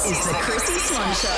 This is the Chrissie Swan Show.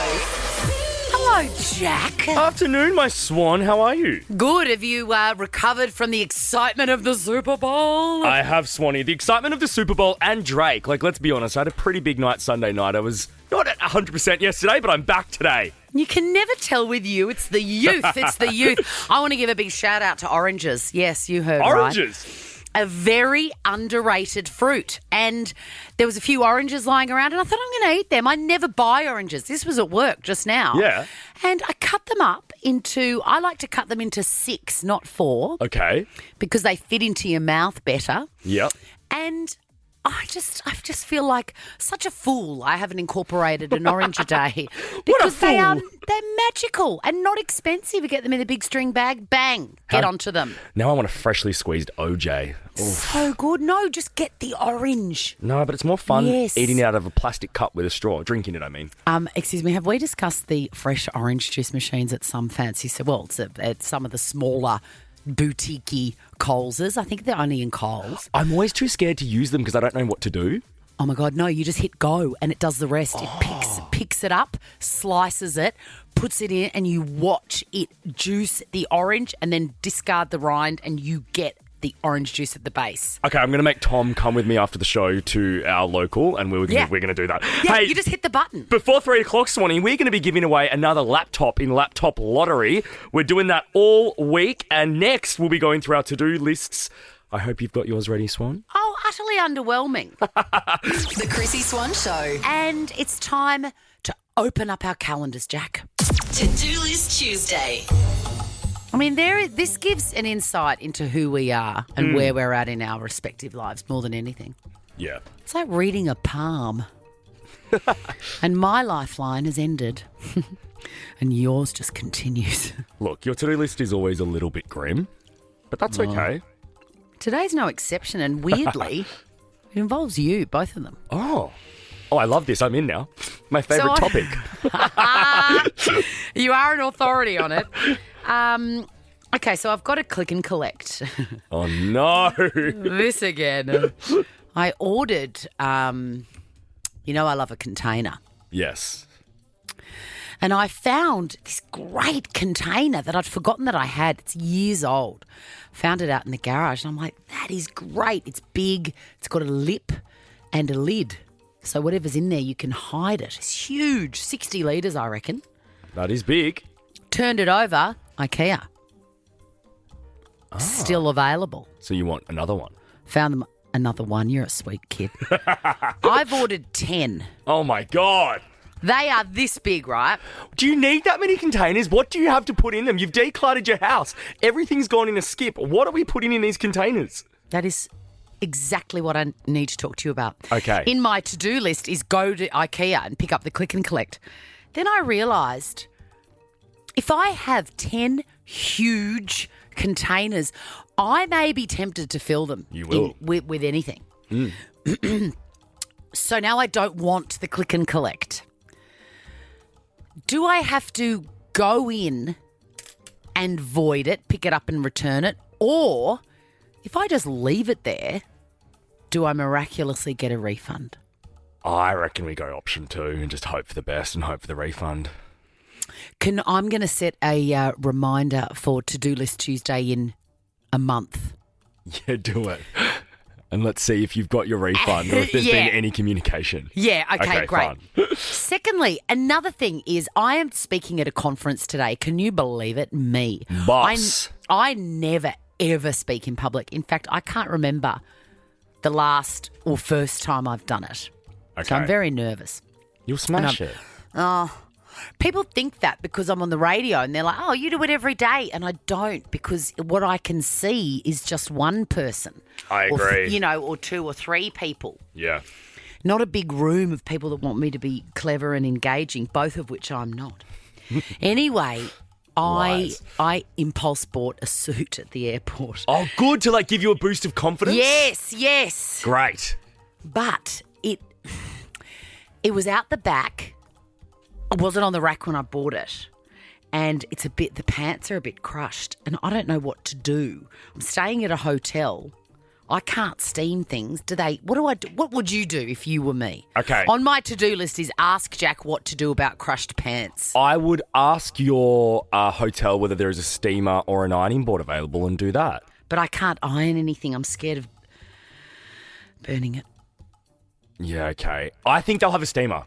Hello, Jack. Afternoon, my swan. How are you? Good. Have you recovered from the excitement of the Super Bowl? I have, Swanee. The excitement of the Super Bowl and Drake. Like, let's be honest, I had a pretty big night Sunday night. I was not at 100% yesterday, but I'm back today. You can never tell with you. It's the youth. It's the youth. I want to give a big shout out to oranges. Yes, you heard Oranges? right. A very underrated fruit. And there was a few oranges lying around and I thought, I'm going to eat them. I never buy oranges. This was at work just now. Yeah. And I cut them up I like to cut them into 6, not 4. Okay. Because they fit into your mouth better. Yep. And I just feel like such a fool I haven't incorporated an orange a day. Because they're magical and not expensive. You get them in a big string bag, bang, get onto them. Now I want a freshly squeezed OJ. Oof. So good. No, just get the orange. No, but it's more fun Yes. eating out of a plastic cup with a straw. Drinking it, I mean. Excuse me, have we discussed the fresh orange juice machines at some fancy, it's at some of the smaller boutique-y Coleses? I think they're only in Coles. I'm always too scared to use them because I don't know what to do. Oh, my God, no, you just hit go and it does the rest. It picks it up, slices it, puts it in, and you watch it juice the orange and then discard the rind and you get the orange juice at the base. Okay, I'm going to make Tom come with me after the show to our local and we're going to do that. Yeah, Hey, you just hit the button. before 3 o'clock, Swanee, we're going to be giving away another laptop in Laptop Lottery. We're doing that all week, and next we'll be going through our to-do lists. I hope you've got yours ready, Swan. Oh, utterly underwhelming. The Chrissie Swan Show. And it's time to open up our calendars, Jack. To-do list Tuesday. I mean, this gives an insight into who we are and where we're at in our respective lives more than anything. Yeah. It's like reading a palm. And my lifeline has ended. And yours just continues. Look, your to-do list is always a little bit grim, but that's okay. Today's no exception, and weirdly, it involves you, both of them. Oh, I love this. I'm in now. My favourite topic. You are an authority on it. Okay, so I've got to click and collect. Oh, no. This again. I ordered, I love a container. Yes. And I found this great container that I'd forgotten that I had. It's years old. Found it out in the garage and I'm like, that is great. It's big. It's got a lip and a lid. So whatever's in there, you can hide it. It's huge. 60 litres, I reckon. That is big. Turned it over, IKEA. Still available. So you want another one? Found them another one. You're a sweet kid. I've ordered 10. Oh, my God. They are this big, right? Do you need that many containers? What do you have to put in them? You've decluttered your house. Everything's gone in a skip. What are we putting in these containers? That is exactly what I need to talk to you about. Okay. In my to-do list is go to IKEA and pick up the click and collect. Then I realised if I have 10 huge containers, I may be tempted to fill them. You will. With anything. So now I don't want the click and collect. Do I have to go in and void it, pick it up and return it? Or if I just leave it there, do I miraculously get a refund? I reckon we go option 2 and just hope for the best and hope for the refund. I'm going to set a reminder for To-Do List Tuesday in a month. Yeah, do it. And let's see if you've got your refund or if there's been any communication. Yeah, okay, great. Fine. Secondly, another thing is I am speaking at a conference today. Can you believe it? Me. Boss. I never, ever speak in public. In fact, I can't remember the last or first time I've done it. Okay. So I'm very nervous. You'll smash it. People think that because I'm on the radio and they're like, oh, you do it every day. And I don't, because what I can see is just one person. I agree. Or 2 or 3 people. Yeah. Not a big room of people that want me to be clever and engaging, both of which I'm not. Anyway, I impulse bought a suit at the airport. Oh, good, to give you a boost of confidence? Yes. Great. But it was out the back. It wasn't on the rack when I bought it. And the pants are a bit crushed and I don't know what to do. I'm staying at a hotel I can't steam things. Do they? What do I do? What would you do if you were me? Okay. On my to-do list is ask Jack what to do about crushed pants. I would ask your hotel whether there is a steamer or an ironing board available and do that. But I can't iron anything. I'm scared of burning it. Yeah, okay. I think they'll have a steamer.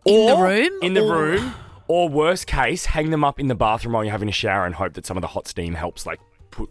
In the room? In the room. Or worst case, hang them up in the bathroom while you're having a shower and hope that some of the hot steam helps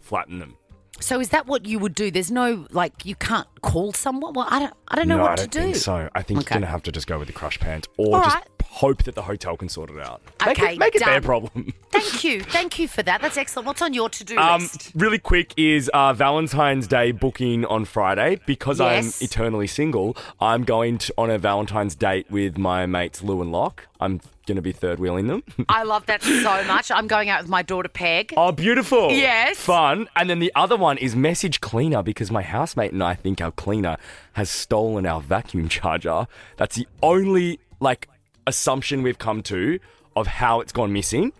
flatten them. So is that what you would do? There's no, you can't call someone? Well, I don't know what to do. I don't think so. I think Okay. you're going to have to just go with the crushed pants or just hope that the hotel can sort it out. Okay, make it their done. problem. Thank you. Thank you for that. That's excellent. What's on your to-do list? Really quick is Valentine's Day booking on Friday. Because Yes. I'm eternally single, I'm going on a Valentine's date with my mates Lou and Locke. I'm going to be third wheeling them. I love that so much. I'm going out with my daughter Peg. Oh, beautiful. Yes. Fun. And then the other one is message cleaner because my housemate and I think our cleaner has stolen our vacuum charger. That's the only, assumption we've come to of how it's gone missing.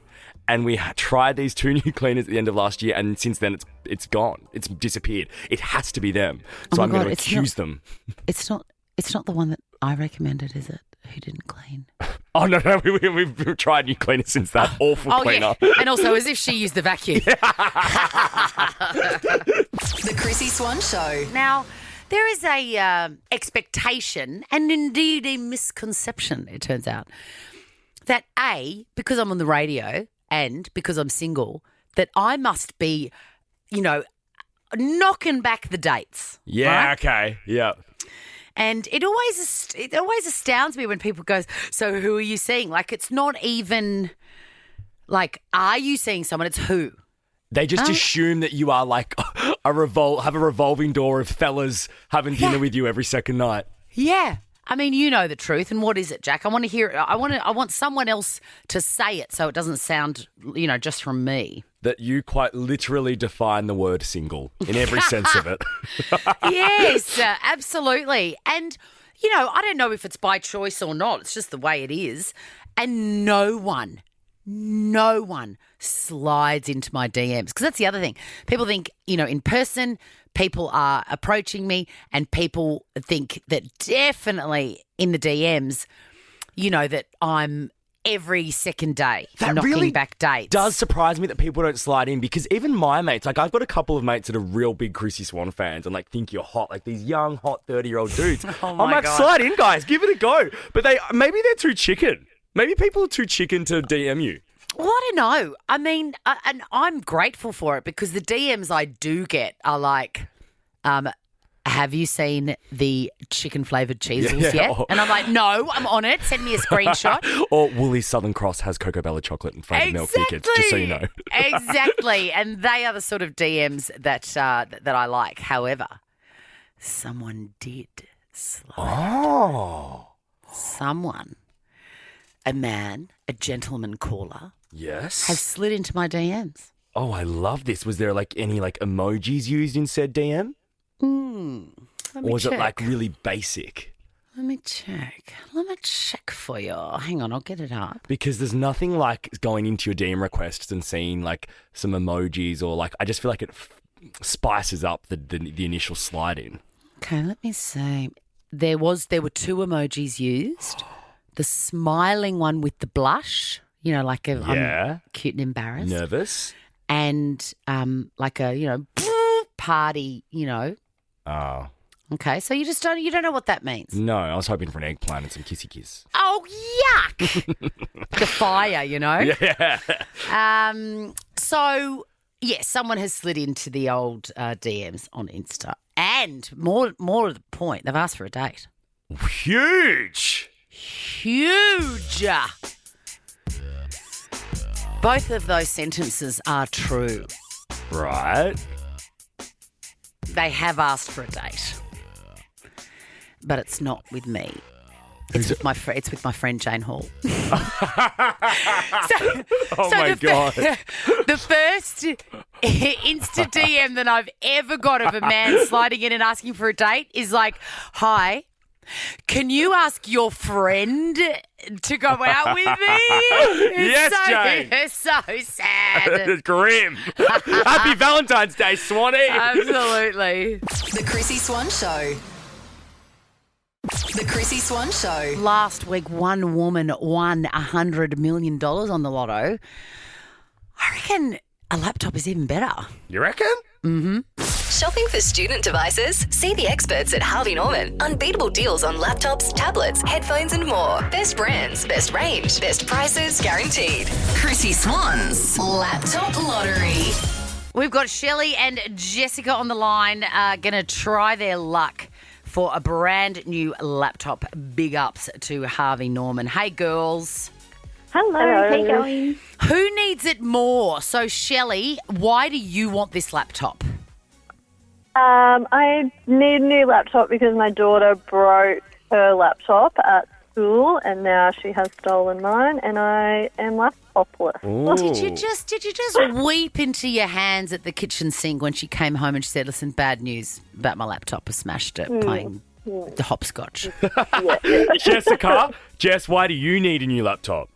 And we tried these 2 new cleaners at the end of last year, and since then it's gone. It's disappeared. It has to be them. So my I'm going God, to accuse them. It's not the one that I recommended, is it? Who didn't clean? Oh, no, we've tried new cleaners since that awful cleaner. Yeah. And also as if she used the vacuum. The Chrissie Swan Show. Now, there is a expectation and indeed a misconception, it turns out, that A, because I'm on the radio and because I'm single, that I must be, knocking back the dates. Yeah, right? okay. Yeah. And it always astounds me when people go, so who are you seeing? It's not even are you seeing someone? It's who. They just assume that you are have a revolving door of fellas having dinner with you every second night. Yeah. I mean, you know the truth. And what is it, Jack? I want to hear it. I want someone else to say it so it doesn't sound, just from me. That you quite literally define the word single in every sense of it. Yes, absolutely. And, I don't know if it's by choice or not. It's just the way it is. And no one slides into my DMs. Because that's the other thing. People think, in person, people are approaching me and people think that definitely in the DMs, that I'm every second day That knocking really back dates. does surprise me that people don't slide in because even my mates, I've got a couple of mates that are real big Chrissie Swan fans and think you're hot, these young, hot 30-year-old dudes. Oh my I'm God. slide in, guys, give it a go. But maybe they're too chicken. Maybe people are too chicken to DM you. Well, I don't know. I mean, and I'm grateful for it because the DMs I do get are have you seen the chicken flavoured cheesels yet? And I'm like, no, I'm on it. Send me a screenshot. Or Woolies Southern Cross has Cocoa Bella chocolate and flavoured milk tickets, just so you know. Exactly. And they are the sort of DMs that I like. However, someone did slide. Oh. Someone, a man, a gentleman caller, Yes. has slid into my DMs. Oh, I love this. Was there any emojis used in said DM? Let me Or was check. it really basic? Let me check for you. Hang on, I'll get it up. Because there's nothing like going into your DM requests and seeing some emojis or I just feel like it spices up the initial slide in. Okay, let me see. There were 2 emojis used. The smiling one with the blush, I'm cute and embarrassed. Nervous. And a party, Oh. Okay, so you don't know what that means. No, I was hoping for an eggplant and some kissy kiss. Oh, yuck! The fire, Yeah. So, yes, someone has slid into the old DMs on Insta. And more of the point, they've asked for a date. Huge. Huge! Both of those sentences are true. Right. They have asked for a date. But it's not with me. It's with my friend Jane Hall. Oh my God. The first Insta DM that I've ever got of a man sliding in and asking for a date is hi, Can you ask your friend to go out with me? Yes, Jane. It's so sad. Grim. Happy Valentine's Day, Swanee. Absolutely. The Chrissy Swan Show. The Chrissy Swan Show. Last week, one woman won $100 million on the lotto. I reckon a laptop is even better. You reckon? Shopping for student devices? See the experts at Harvey Norman. Unbeatable deals on laptops, tablets, headphones and more. Best brands, best range, best prices guaranteed. Chrissy Swan's Laptop Lottery. We've got Shelley and Jessica on the line going to try their luck for a brand new laptop. Big ups to Harvey Norman. Hey, girls. Hello, how you going? Who needs it more? So, Shelley, why do you want this laptop? I need a new laptop because my daughter broke her laptop at school and now she has stolen mine and I am laptopless. Did you just weep into your hands at the kitchen sink when she came home and she said, listen, bad news about my laptop. I smashed it playing the hopscotch. Jess, why do you need a new laptop?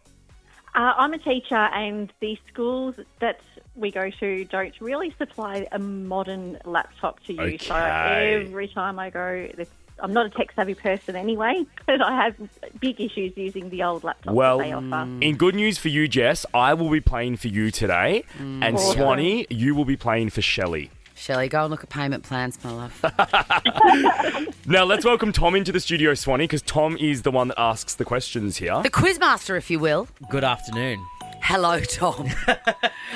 I'm a teacher and the schools that we go to don't really supply a modern laptop to use. So every time I go, I'm not a tech-savvy person anyway, but I have big issues using the old laptops that they offer. In good news for you, Jess, I will be playing for you today. And Awesome. Swanee, you will be playing for Shelley. Shelley, go and look at payment plans, my love. Now, let's welcome Tom into the studio, Swanee, because Tom is the one that asks the questions here. The quizmaster, if you will. Good afternoon. Hello, Tom.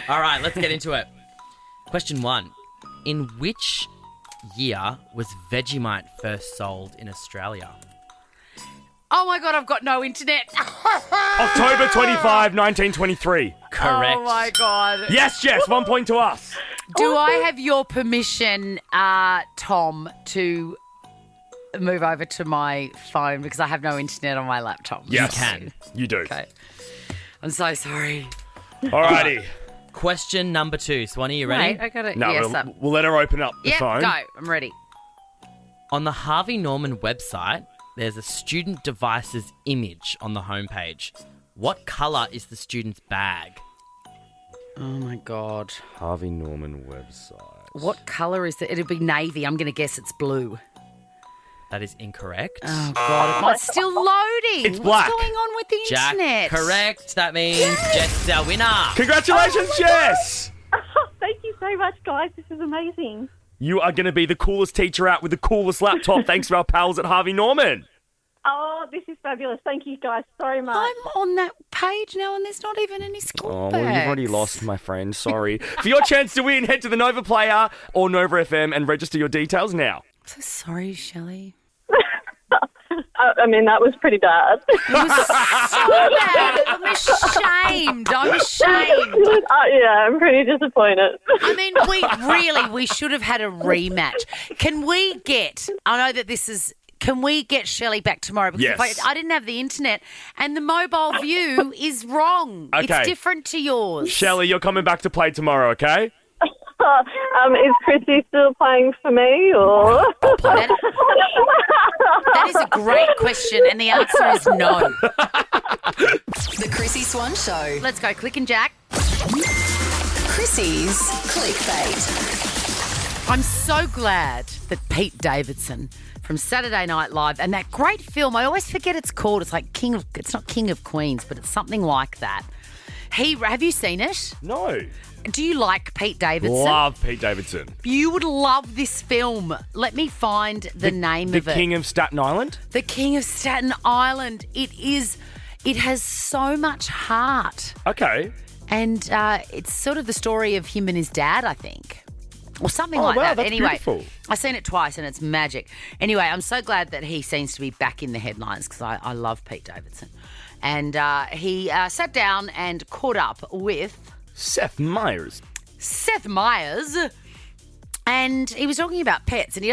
All right, let's get into it. Question 1. In which year was Vegemite first sold in Australia? Oh, my God, I've got no internet. October 25, 1923. Correct. Oh, my God. Yes, Jess, 1 point to us. Do I have your permission, Tom, to move over to my phone because I have no internet on my laptop? Yes, You can. You do. Okay. I'm so sorry. Alrighty. Question number 2. Swanee, you ready? Wait, I got it. No, yes, we'll let her open up the yep, phone. go. I'm ready. On the Harvey Norman website, there's a student devices image on the homepage. What colour is the student's bag? Oh, my God. Harvey Norman website. What colour is it? It'll be navy. I'm going to guess it's blue. That is incorrect. Oh, God. It's still loading. It's black. What's going on with the Jack, internet? correct. That means Jess is our winner. Congratulations, Jess! Thank you so much, guys. This is amazing. You are going to be the coolest teacher out with the coolest laptop thanks to our pals at Harvey Norman. Oh, this is fabulous. Thank you guys so much. I'm on that page now and there's not even any school Oh, bags. well, you've already lost, my friend. Sorry. For your chance to win, head to the Nova Player or Nova FM and register your details now. So sorry, Shelley. I mean, that was pretty bad. It was so bad. I'm ashamed. I'm ashamed. Yeah, I'm pretty disappointed. I mean, we should have had a rematch. Can we get, I know that this is, can we get Shelley back tomorrow? Because Yes. I didn't have the internet and the mobile view is wrong. Okay. It's different to yours. Shelley, you're coming back to play tomorrow, okay? Is Chrissy still playing for me or? That is a great question and the answer is no. The Chrissy Swan Show. Let's go, Click and Jack. Chrissy's Clickbait. I'm so glad that Pete Davidson from Saturday Night Live and that great film, I always forget it's called. It's like it's not King of Queens, but it's something like that. Have you seen it? No. Do you like Pete Davidson? Love Pete Davidson. You would love this film. Let me find the name of it. The King of Staten Island? The King of Staten Island. It has so much heart. Okay. And it's sort of the story of him and his dad, I think. Or something Oh, like wow, that. that's Anyway, beautiful. I've seen it twice and it's magic. Anyway, I'm so glad that he seems to be back in the headlines because I love Pete Davidson. And he sat down and caught up with Seth Meyers. And he was talking about pets and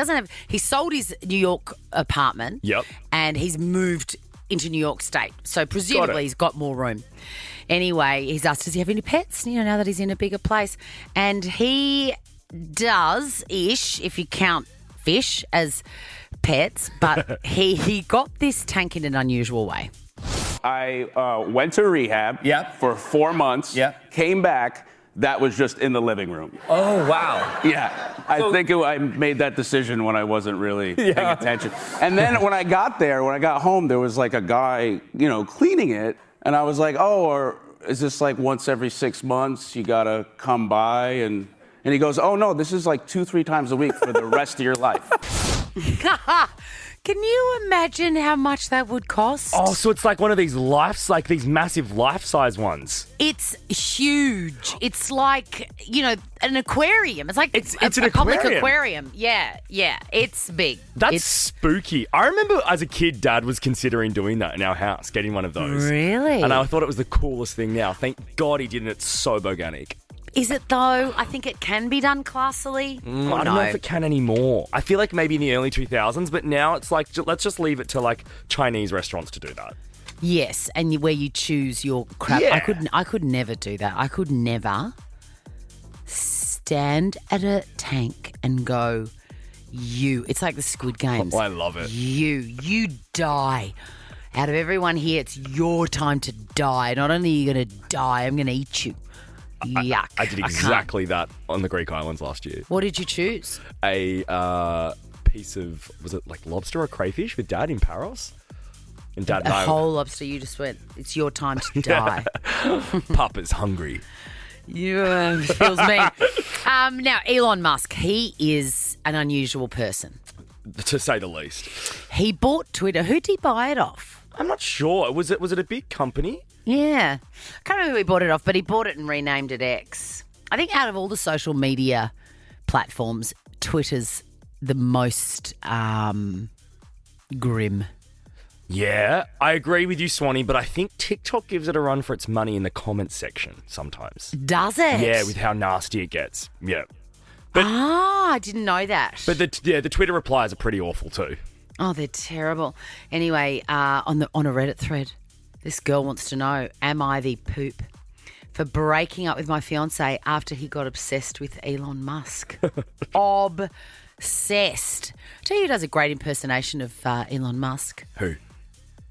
he sold his New York apartment. Yep. And he's moved into New York State. So presumably he's got more room. Anyway, he's asked, does he have any pets, now that he's in a bigger place? And he does-ish, if you count fish as pets, but he got this tank in an unusual way. I went to rehab for 4 months, came back. That was just in the living room. Oh, wow. Yeah. I think I made that decision when I wasn't really paying attention. And then when I got home, there was like a guy, cleaning it. And I was like, or is this like once every 6 months you got to come by? And he goes, oh, no, this is like 2-3 times a week for the rest of your life. Can you imagine how much that would cost? Oh, so it's like one of these these massive life-size ones. It's huge. It's like, an aquarium. It's like it's a an public aquarium. aquarium. Yeah. It's big. That's spooky. I remember as a kid, Dad was considering doing that in our house, getting one of those. Really? And I thought it was the coolest thing now. Thank God he didn't. It's so organic. Is it though? I think it can be done classily. I don't know if it can anymore. I feel like maybe in the early 2000s, but now it's like, let's just leave it to like Chinese restaurants to do that. Yes, and where you choose your crab. Yeah. I could never do that. I could never stand at a tank and go, it's like the Squid Games. Oh, I love it. You die. Out of everyone here, it's your time to die. Not only are you going to die, I'm going to eat you. Yuck. I did exactly that on the Greek Islands last year. What did you choose? A piece of, was it like lobster or crayfish with Dad in Paros? And Dad A whole lobster. You just went, it's your time to die. Papa's hungry. Yeah, feels mean. Now, Elon Musk, he is an unusual person. To say the least. He bought Twitter. Who did he buy it off? I'm not sure. Was it a big company? Yeah. I can't remember who he bought it off, but he bought it and renamed it X. I think out of all the social media platforms, Twitter's the most grim. Yeah, I agree with you, Swanee, but I think TikTok gives it a run for its money in the comments section sometimes. Does it? Yeah, with how nasty it gets. Yeah. I didn't know that. But the Twitter replies are pretty awful too. Oh, they're terrible. Anyway, on a Reddit thread, this girl wants to know, am I the poop for breaking up with my fiancé after he got obsessed with Elon Musk? Obsessed. I tell you who does a great impersonation of Elon Musk? Who?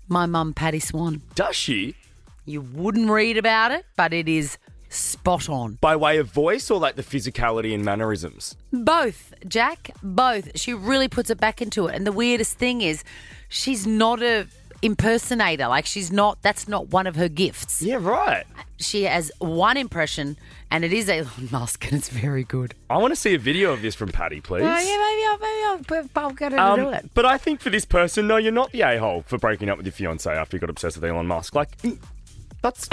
My mum, Patty Swan. Does she? You wouldn't read about it, but it is spot on. By way of voice or like the physicality and mannerisms? Both, Jack, both. She really puts it back into it. And the weirdest thing is she's not a impersonator. Like that's not one of her gifts. Yeah, right. She has one impression and it is Elon Musk and it's very good. I want to see a video of this from Patty, please. Yeah, maybe I'll get her to do it. But I think for this person, no, you're not the a-hole for breaking up with your fiancé after you got obsessed with Elon Musk. Like, that's...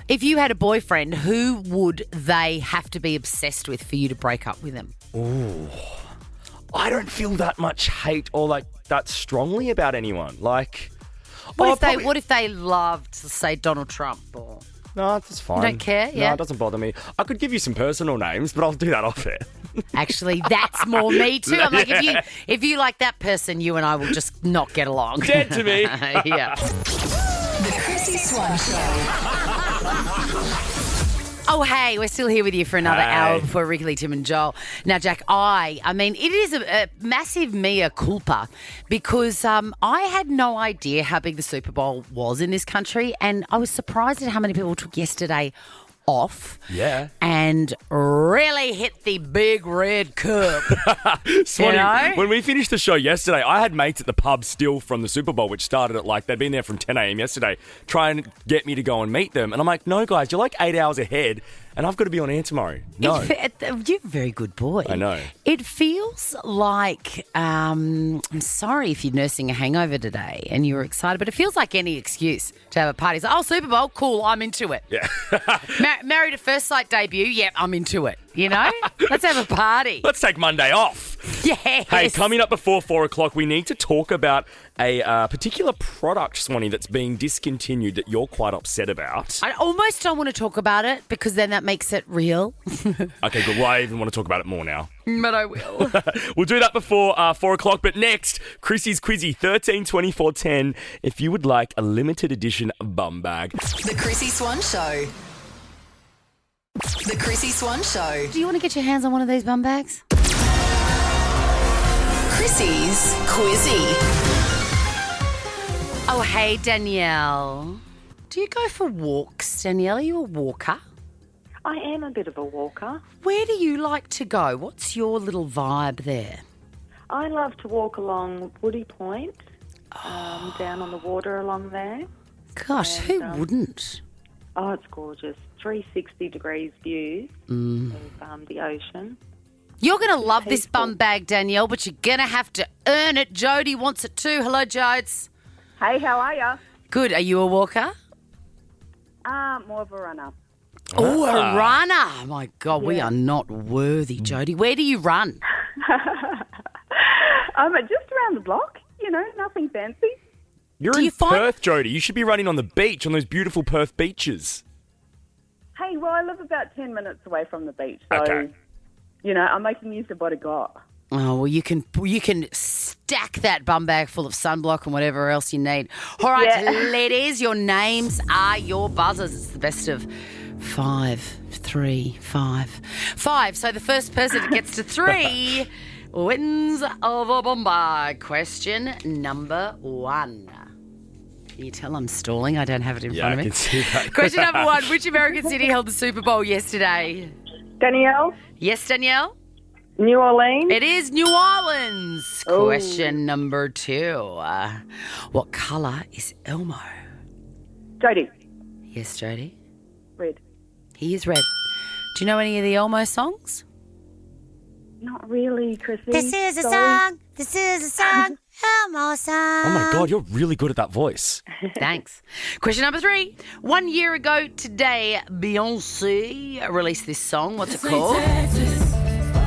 If you had a boyfriend, who would they have to be obsessed with for you to break up with them? Ooh. I don't feel that much hate or like that strongly about anyone. Like... What if they loved, say, Donald Trump or... No, that's fine. You don't care? Yeah. No, it doesn't bother me. I could give you some personal names, but I'll do that off air. Actually, that's more me too. I'm like, if you like that person, you and I will just not get along. Dead to me. Yeah. The Chrissie Swan Show. Oh, hey, we're still here with you for another hour before Wrigley, Tim and Joel. Now, Jack, I mean, it is a massive mea culpa because I had no idea how big the Super Bowl was in this country, and I was surprised at how many people took yesterday off. Yeah. And really hit the big red curb. Swanee, when we finished the show yesterday, I had mates at the pub still from the Super Bowl, which started at they'd been there from 10 a.m. yesterday, trying to get me to go and meet them. And I'm like, no, guys, you're like 8 hours ahead. And I've got to be on air tomorrow. No. You're a very good boy. I know. It feels like, I'm sorry if you're nursing a hangover today and you were excited, but it feels like any excuse to have a party. It's like, Super Bowl, cool, I'm into it. Yeah. Married at First Sight debut, yep, I'm into it. You know? Let's have a party. Let's take Monday off. Yes. Hey, coming up before 4 o'clock, we need to talk about a particular product, Swanee, that's being discontinued that you're quite upset about. I almost don't want to talk about it because then that makes it real. Okay, good. Well, I even want to talk about it more now. But I will. We'll do that before 4 o'clock. But next, Chrissie's Quizzy 13 24 10. If you would like a limited edition bum bag. The Chrissie Swan Show. The Chrissie Swan Show. Do you want to get your hands on one of these bum bags? Chrissie's Quizzy. Oh, hey, Danielle. Do you go for walks, Danielle? Are you a walker? I am a bit of a walker. Where do you like to go? What's your little vibe there? I love to walk along Woody Point, down on the water along there. Gosh, who wouldn't? Oh, it's gorgeous. 360 degrees views of the ocean. You're going to love this bum bag, Danielle, but you're going to have to earn it. Jody wants it too. Hello, Jodes. Hey, how are you? Good. Are you a walker? More of a runner. Oh, a runner. My God, we are not worthy, Jody. Where do you run? Just around the block, nothing fancy. You're in Perth, Jody. You should be running on the beach, on those beautiful Perth beaches. Hey, well, I live about 10 minutes away from the beach, so, Okay. I'm making use of what I got. Oh, well, you can stack that bum bag full of sunblock and whatever else you need. All right, ladies, your names are your buzzers. It's the best of 5, 3, 5. 5. So the first person that gets to 3 wins of a bum bag. Question number 1. Can you tell I'm stalling? I don't have it in front of me. I can see that. Question number 1. Which American city held the Super Bowl yesterday? Danielle, Yes, Danielle? New Orleans. It is New Orleans. Question number 2. What colour is Elmo? Jody, Yes, Jody. red. He is red. Do you know any of the Elmo songs? Not really, Chrissy. This is a song. Elmo song. Oh, my God, you're really good at that voice. Thanks. Question number 3. 1 year ago today, Beyonce released this song. What's it called?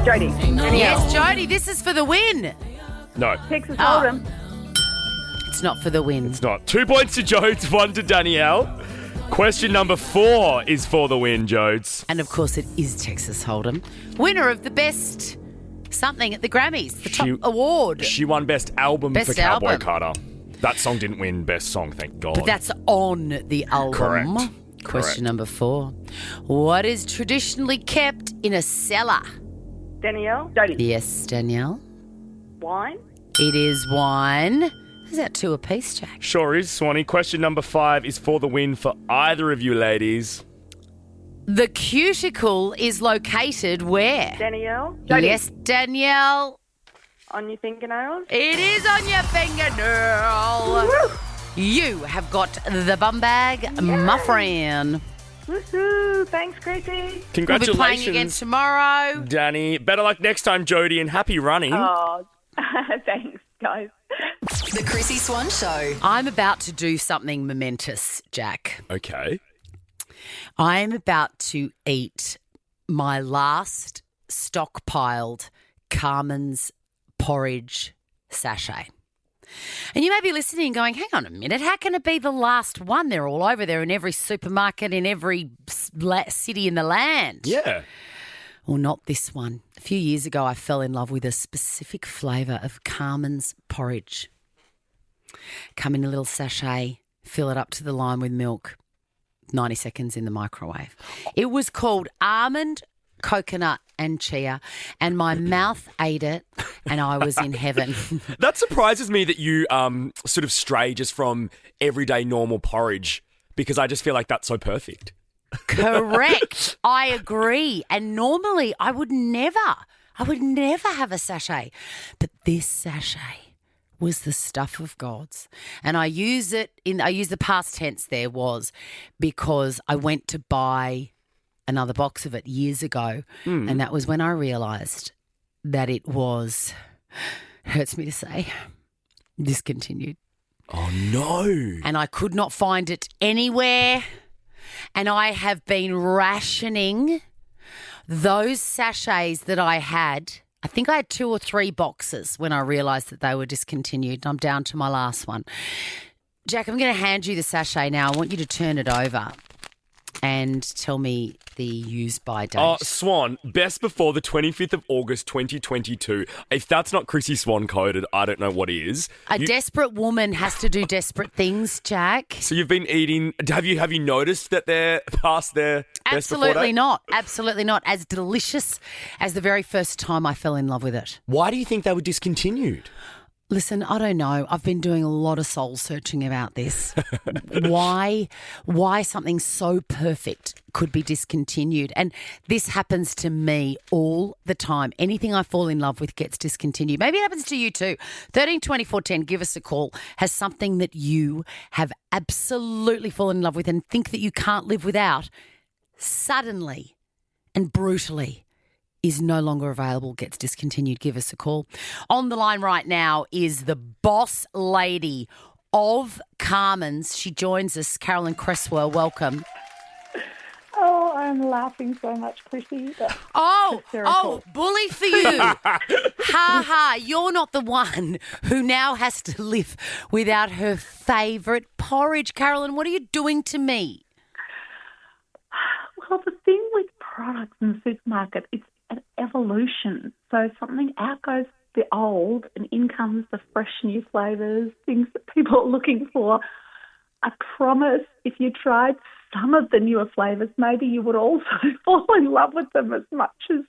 Jody, Yes, Jody. This is for the win. No, Texas Hold'em. It's not for the win. it's not. 2 points to Jodes, 1 to Danielle. Question number 4 is for the win, Jodes. And of course, it is Texas Hold'em. Winner of the best something at the Grammys, the top award. She won Best Album Best for Cowboy Album. Carter. That song didn't win Best Song, thank God. But that's on the album. Correct. Question number 4. What is traditionally kept in a cellar? Danielle, Jody, Yes, Danielle. wine. It is wine. Is that 2 apiece, Jack? Sure is, Swanee. Question number 5 is for the win for either of you ladies. The cuticle is located where? Danielle, Jody, Yes, Danielle. on your fingernails. It is on your fingernail. You have got the bum bag, my friend. Woohoo! Thanks, Chrissy. We'll be Congratulations, playing again tomorrow. Danny. Better luck next time, Jody, and happy running. Oh, thanks, guys. The Chrissy Swan Show. I'm about to do something momentous, Jack. Okay. I am about to eat my last stockpiled Carmen's porridge sachet. And you may be listening and going, hang on a minute, how can it be the last one? They're all over there in every supermarket, in every city in the land. Yeah. Well, not this one. A few years ago, I fell in love with a specific flavour of Carmen's porridge. Come in a little sachet, fill it up to the line with milk, 90 seconds in the microwave. It was called almond, coconut and chia, and my mouth ate it and I was in heaven. That surprises me that you sort of stray just from everyday normal porridge, because I just feel like that's so perfect. Correct. I agree. And normally I would never have a sachet. But this sachet was the stuff of gods. And I use the past tense there was because I went to buy another box of it years ago. And that was when I realised that it was, hurts me to say, discontinued. Oh, no. And I could not find it anywhere. And I have been rationing those sachets that I had. I think I had 2 or 3 boxes when I realised that they were discontinued. I'm down to my last one. Jack, I'm going to hand you the sachet now. I want you to turn it over. and tell me the use by date. Oh, Swan, best before the 25th of August 2022. If that's not Chrissie Swan coded, I don't know what is. A desperate woman has to do desperate things, Jack. So you've been eating. Have you noticed that they're past their best before Absolutely date? not. Absolutely not. As delicious as the very first time I fell in love with it. Why do you think they were discontinued? Listen, I don't know. I've been doing a lot of soul searching about this. Why something so perfect could be discontinued? And this happens to me all the time. Anything I fall in love with gets discontinued. Maybe it happens to you too. 13 24 10, give us a call. Has something that you have absolutely fallen in love with and think that you can't live without suddenly and brutally is no longer available, gets discontinued, give us a call. On the line right now is the boss lady of Carmen's. She joins us, Carolyn Cresswell. Welcome. Oh, I'm laughing so much, Chrissie. Oh, bully for you. Ha. You're not the one who now has to live without her favourite porridge. Carolyn, what are you doing to me? Well, the thing with products in the supermarket, it's an evolution. So something out goes the old and in comes the fresh new flavours, things that people are looking for. I promise if you tried some of the newer flavours, maybe you would also fall in love with them as much as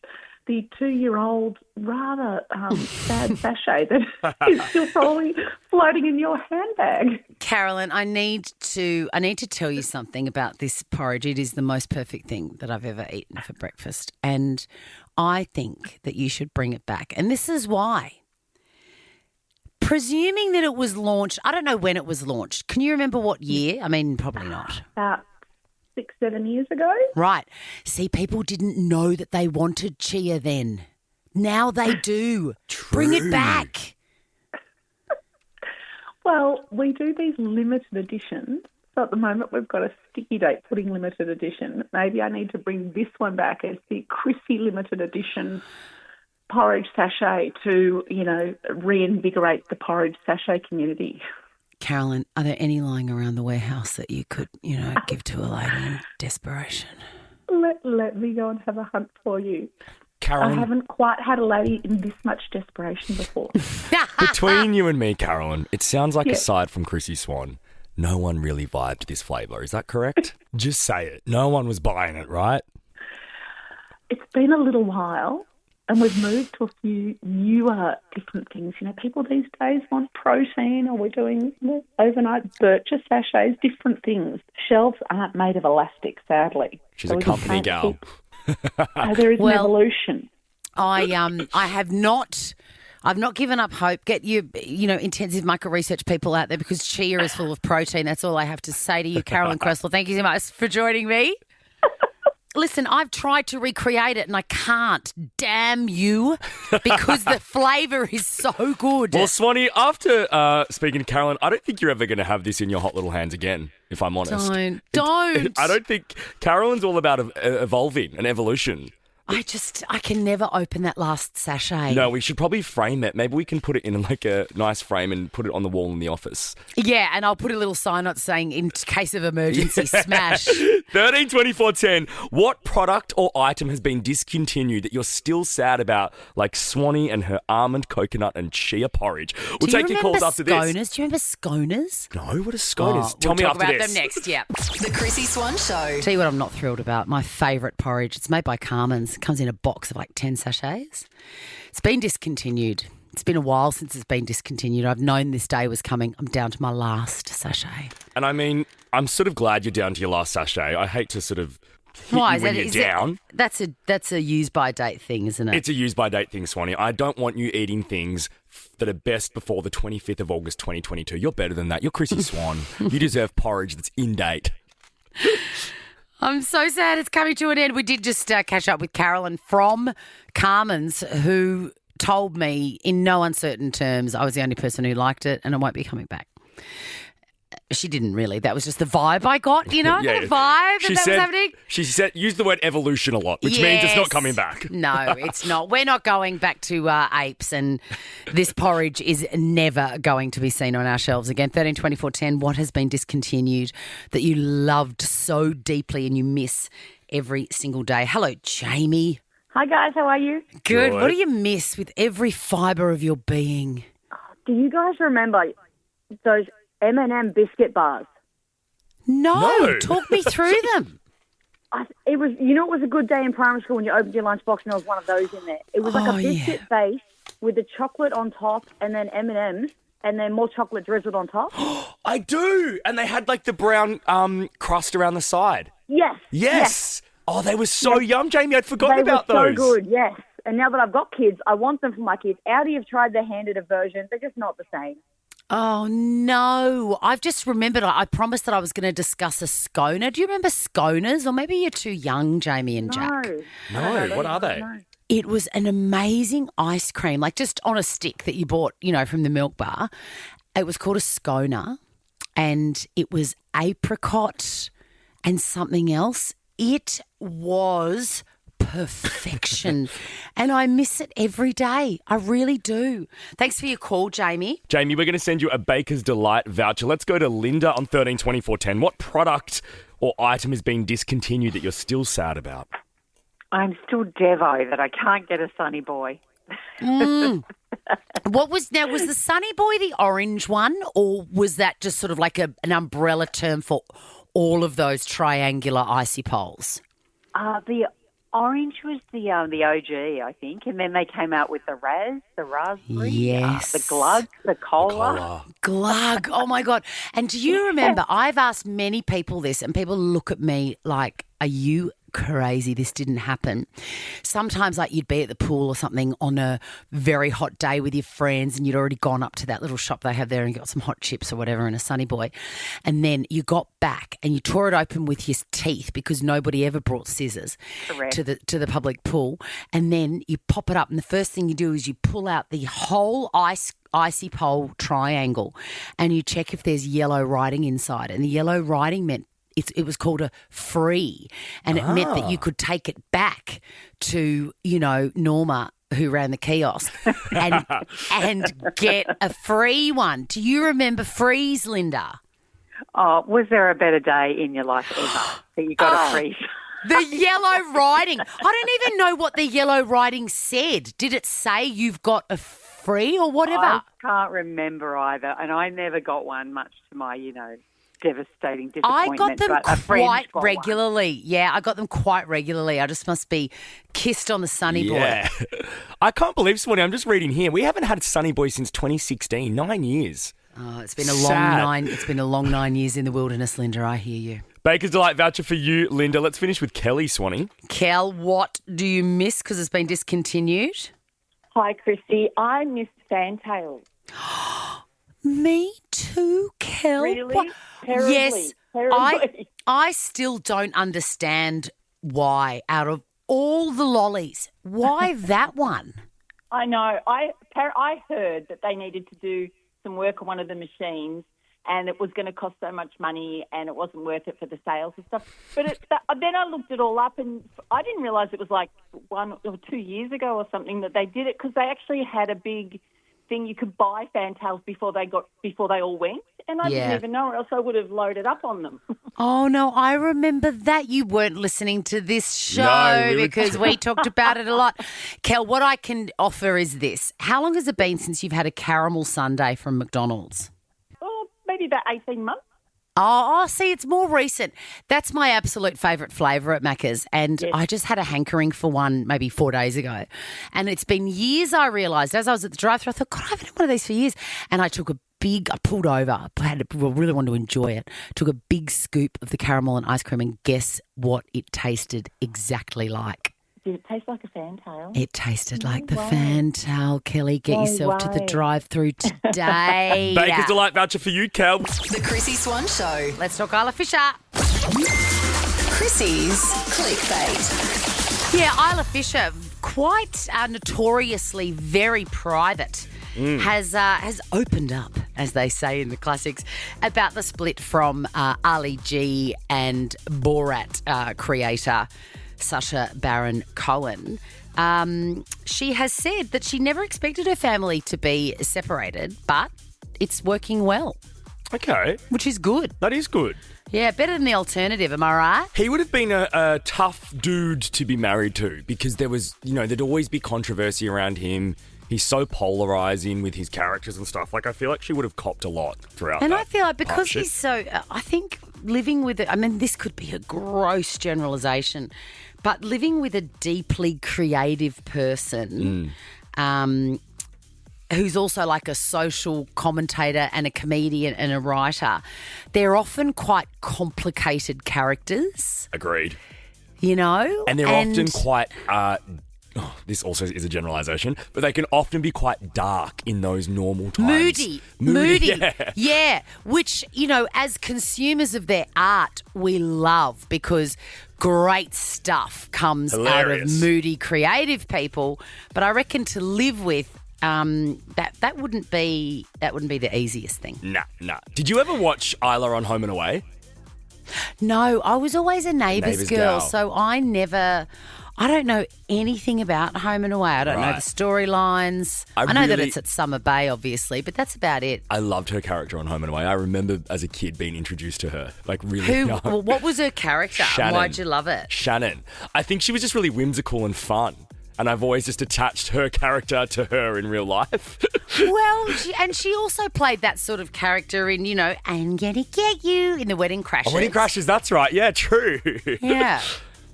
the 2-year-old rather sad sachet that is still probably floating in your handbag. Carolyn, I need to tell you something about this porridge. It is the most perfect thing that I've ever eaten for breakfast, and I think that you should bring it back. And this is why. Presuming that it was launched, I don't know when it was launched. Can you remember what year? I mean, probably not. About 6-7 years ago. Right. See, people didn't know that they wanted chia then. Now they do. True. Bring it back. Well, we do these limited editions. So at the moment we've got a sticky date pudding limited edition. Maybe I need to bring this one back as the Chrissie limited edition porridge sachet to, reinvigorate the porridge sachet community. Carolyn, are there any lying around the warehouse that you could, give to a lady in desperation? Let me go and have a hunt for you. Carolyn, I haven't quite had a lady in this much desperation before. between you and me, Carolyn, it sounds like aside from Chrissie Swan, no one really vibed this flavour. Is that correct? Just say it. No one was buying it, right? It's been a little while. And we've moved to a few newer different things. People these days want protein, or we're doing overnight Bircher sachets, different things. Shelves aren't made of elastic, sadly. She's a company gal. There is an evolution. I've not given up hope. Get your, intensive micro research people out there, because chia is full of protein. That's all I have to say to you, Carolyn Cresswell. Thank you so much for joining me. Listen, I've tried to recreate it and I can't. Damn you, because the flavour is so good. Well, Swanee, after speaking to Carolyn, I don't think you're ever going to have this in your hot little hands again, if I'm honest. Don't. I don't think Carolyn's all about evolving and evolution. I can never open that last sachet. No, we should probably frame it. Maybe we can put it in like a nice frame and put it on the wall in the office. Yeah, and I'll put a little sign out saying, in case of emergency, smash. 13 24 10. What product or item has been discontinued that you're still sad about, like Swanee and her almond, coconut and chia porridge? We'll take your calls after this. Do you remember sconers? No, what are sconers? Tell me we'll after talk about this. them next, yeah. The Chrissie Swan Show. Tell you what I'm not thrilled about. My favourite porridge. It's made by Carmen's. It comes in a box of like 10 sachets. It's been discontinued. It's been a while since it's been discontinued. I've known this day was coming. I'm down to my last sachet. And I mean, I'm sort of glad you're down to your last sachet. I hate to sort of hit Why? you when you're down. That's a use by date thing, isn't it? It's a use by date thing, Swanee. I don't want you eating things that are best before the 25th of August 2022. You're better than that. You're Chrissie Swan. You deserve porridge that's in date. I'm so sad it's coming to an end. We did just catch up with Carolyn from Carmen's, who told me in no uncertain terms I was the only person who liked it and I won't be coming back. She didn't really. That was just the vibe I got, you know, Yeah. the vibe that was happening. She said, use the word evolution a lot, which means it's not coming back. No, it's not. We're not going back to apes, and this porridge is never going to be seen on our shelves again. 13 24 10, what has been discontinued that you loved so deeply and you miss every single day? Hello, Jamie. Hi, guys. How are you? Good. What do you miss with every fibre of your being? Do you guys remember those M&M biscuit bars? No. Talk me through them. It was a good day in primary school when you opened your lunchbox and there was one of those in there. It was like a biscuit base with the chocolate on top and then M&Ms and then more chocolate drizzled on top. I do. And they had like the brown crust around the side. Yes. Oh, they were so yum, Jamie. I'd forgotten about those. They were so good, yes. And now that I've got kids, I want them for my kids. Audi have tried the handed version. They're just not the same. Oh, no. I've just remembered I promised that I was going to discuss a scona. Do you remember sconers? Or maybe you're too young, Jamie and Jack. No, what are they? No. It was an amazing ice cream, like just on a stick that you bought, from the milk bar. It was called a scona, and it was apricot and something else. It was perfection. And I miss it every day. I really do. Thanks for your call, Jamie. Jamie, we're going to send you a Baker's Delight voucher. Let's go to Linda on 13 24 10. What product or item has been discontinued that you're still sad about? I'm still devo that I can't get a Sunny Boy. Was the Sunny Boy the orange one, or was that just sort of like an umbrella term for all of those triangular icy poles? The orange was the OG, I think, and then they came out with the raspberry, the glug, the cola. Glug, oh my God. And do you remember, I've asked many people this, and people look at me like, are you crazy? This didn't happen. Sometimes like you'd be at the pool or something on a very hot day with your friends, and you'd already gone up to that little shop they have there and got some hot chips or whatever and a Sunny Boy, and then you got back and you tore it open with your teeth because nobody ever brought scissors to the public pool, and then you pop it up, and the first thing you do is you pull out the whole icy pole triangle and you check if there's yellow writing inside, and the yellow writing meant it was called a free, and it meant that you could take it back to, Norma, who ran the kiosk, and get a free one. Do you remember freeze, Linda? Oh, was there a better day in your life ever that you got a freeze? The yellow writing. I don't even know what the yellow writing said. Did it say you've got a free or whatever? I can't remember either, and I never got one, much to my, devastating disappointment. I got them quite regularly. One. Yeah, I got them quite regularly. I just must be kissed on the Sunny Boy. I can't believe this morning. I'm just reading here. We haven't had Sunny Boy since 2016. 9 years. Oh, it's been a long 9 years in the wilderness, Linda. I hear you. Baker's Delight voucher for you, Linda. Let's finish with Kelly, Swanee. Kel, what do you miss because it's been discontinued? Hi, Chrissie. I miss Fantales. Me too, Kel. Really? Terribly. Yes. Terribly. I still don't understand why, out of all the lollies, why that one? I know. I heard that they needed to do some work on one of the machines, and it was going to cost so much money, and it wasn't worth it for the sales and stuff. But then I looked it all up, and I didn't realise it was like 1 or 2 years ago or something that they did it, because they actually had a big thing you could buy Fantales before they all went, and I didn't even know, or else I would have loaded up on them. Oh no, I remember that. You weren't listening to this show because we talked about it a lot. Kel, what I can offer is this. How long has it been since you've had a caramel sundae from McDonald's? Oh, maybe about 18 months. Oh, see, it's more recent. That's my absolute favourite flavour at Macca's, and I just had a hankering for one maybe 4 days ago. And it's been years, I realised. As I was at the drive-thru, I thought, God, I haven't had one of these for years. And I pulled over, really wanted to enjoy it, took a big scoop of the caramel and ice cream, and guess what it tasted exactly like? Did it taste like a Fantale? It tasted like the Fantale. Kelly, get yourself to the drive-thru today. Baker's Delight voucher for you, Kel. The Chrissie Swan Show. Let's talk Isla Fisher. Chrissie's Clickbait. Yeah, Isla Fisher, quite notoriously very private, has opened up as they say in the classics, about the split from Ali G and Borat creator Sacha Baron Cohen. She has said that she never expected her family to be separated, but it's working well. Okay. Which is good. That is good. Yeah, better than the alternative, am I right? He would have been a tough dude to be married to because there was, there'd always be controversy around him. He's so polarising with his characters and stuff. Like, I feel like she would have copped a lot throughout And that I feel like because partnership. he's so, I think living with, this could be a gross generalisation, but living with a deeply creative person who's also like a social commentator and a comedian and a writer, they're often quite complicated characters. Agreed. And they're often quite... this also is a generalisation, but they can often be quite dark in those normal times. Moody. Yeah. Which, as consumers of their art, we love because great stuff comes out of moody, creative people. But I reckon to live with that wouldn't be the easiest thing. Nah. Did you ever watch Isla on Home and Away? No, I was always a neighbour's girl, so I don't know anything about Home and Away. I don't know the storylines. I know that it's at Summer Bay, obviously, but that's about it. I loved her character on Home and Away. I remember as a kid being introduced to her, like really young. Well, what was her character? Shannon. Why'd you love it? Shannon. I think she was just really whimsical and fun. And I've always just attached her character to her in real life. Well, she also played that sort of character in, I'm gonna get you in the Wedding Crashers. Wedding Crashers, that's right. Yeah, true. Yeah.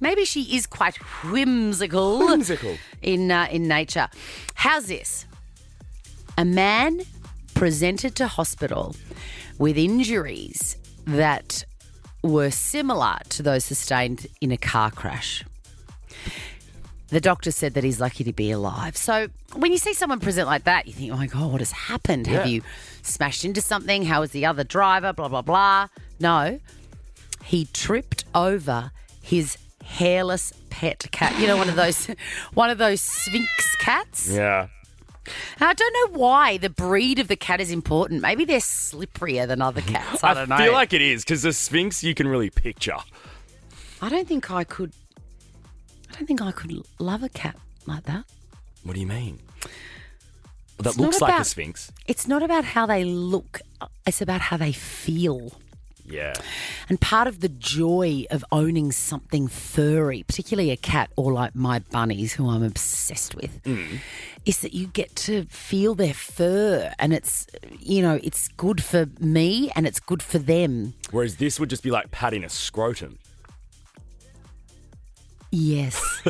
Maybe she is quite whimsical. In nature. How's this? A man presented to hospital with injuries that were similar to those sustained in a car crash. The doctor said that he's lucky to be alive. So when you see someone present like that, you think, oh my God, what has happened? Yeah. Have you smashed into something? How was the other driver? Blah, blah, blah. No. He tripped over his hairless pet cat. One of those Sphinx cats. Yeah. I don't know why the breed of the cat is important. Maybe they're slipperier than other cats. I don't know. I feel like it is because the Sphinx you can really picture. I don't think I could love a cat like that. What do you mean? Well, that looks like a Sphinx. It's not about how they look. It's about how they feel. Yeah. And part of the joy of owning something furry, particularly a cat or like my bunnies, who I'm obsessed with, is that you get to feel their fur and it's good for me and it's good for them. Whereas this would just be like patting a scrotum. Yes.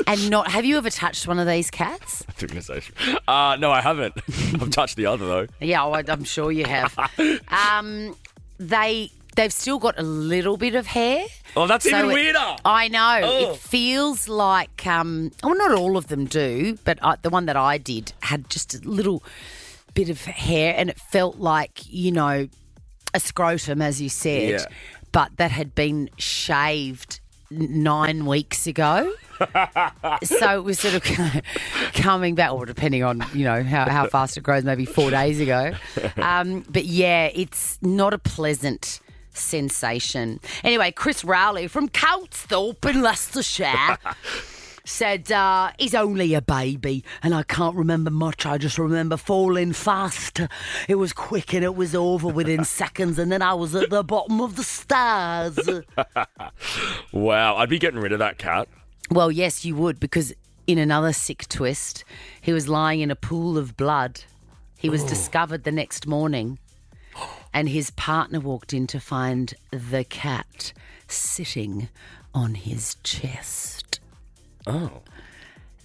And have you ever touched one of these cats? I think so. No, I haven't. I've touched the other though. Yeah, I'm sure you have. They've still got a little bit of hair. Oh, that's even weirder. I know. Oh. It feels like, not all of them do, but the one that I did had just a little bit of hair and it felt like, a scrotum, as you said, but that had been shaved 9 weeks ago. So it was sort of coming back, or depending on, how fast it grows, maybe 4 days ago. But yeah, it's not a pleasant sensation. Anyway, Chris Rowley from Couttsthorpe in Leicestershire said he's only a baby and I can't remember much. I just remember falling fast. It was quick and it was over within seconds and then I was at the bottom of the stairs. Wow, I'd be getting rid of that cat. Well, yes, you would, because in another sick twist, he was lying in a pool of blood. He was discovered the next morning and his partner walked in to find the cat sitting on his chest. Oh.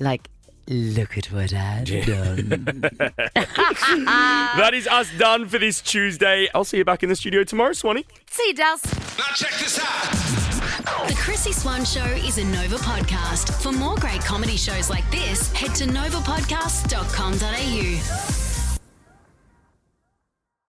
Like, look at what I've done. That is us done for this Tuesday. I'll see you back in the studio tomorrow, Swanee. See you, Dals. Now check this out. The Chrissie Swan Show is a Nova podcast. For more great comedy shows like this, head to novapodcast.com.au.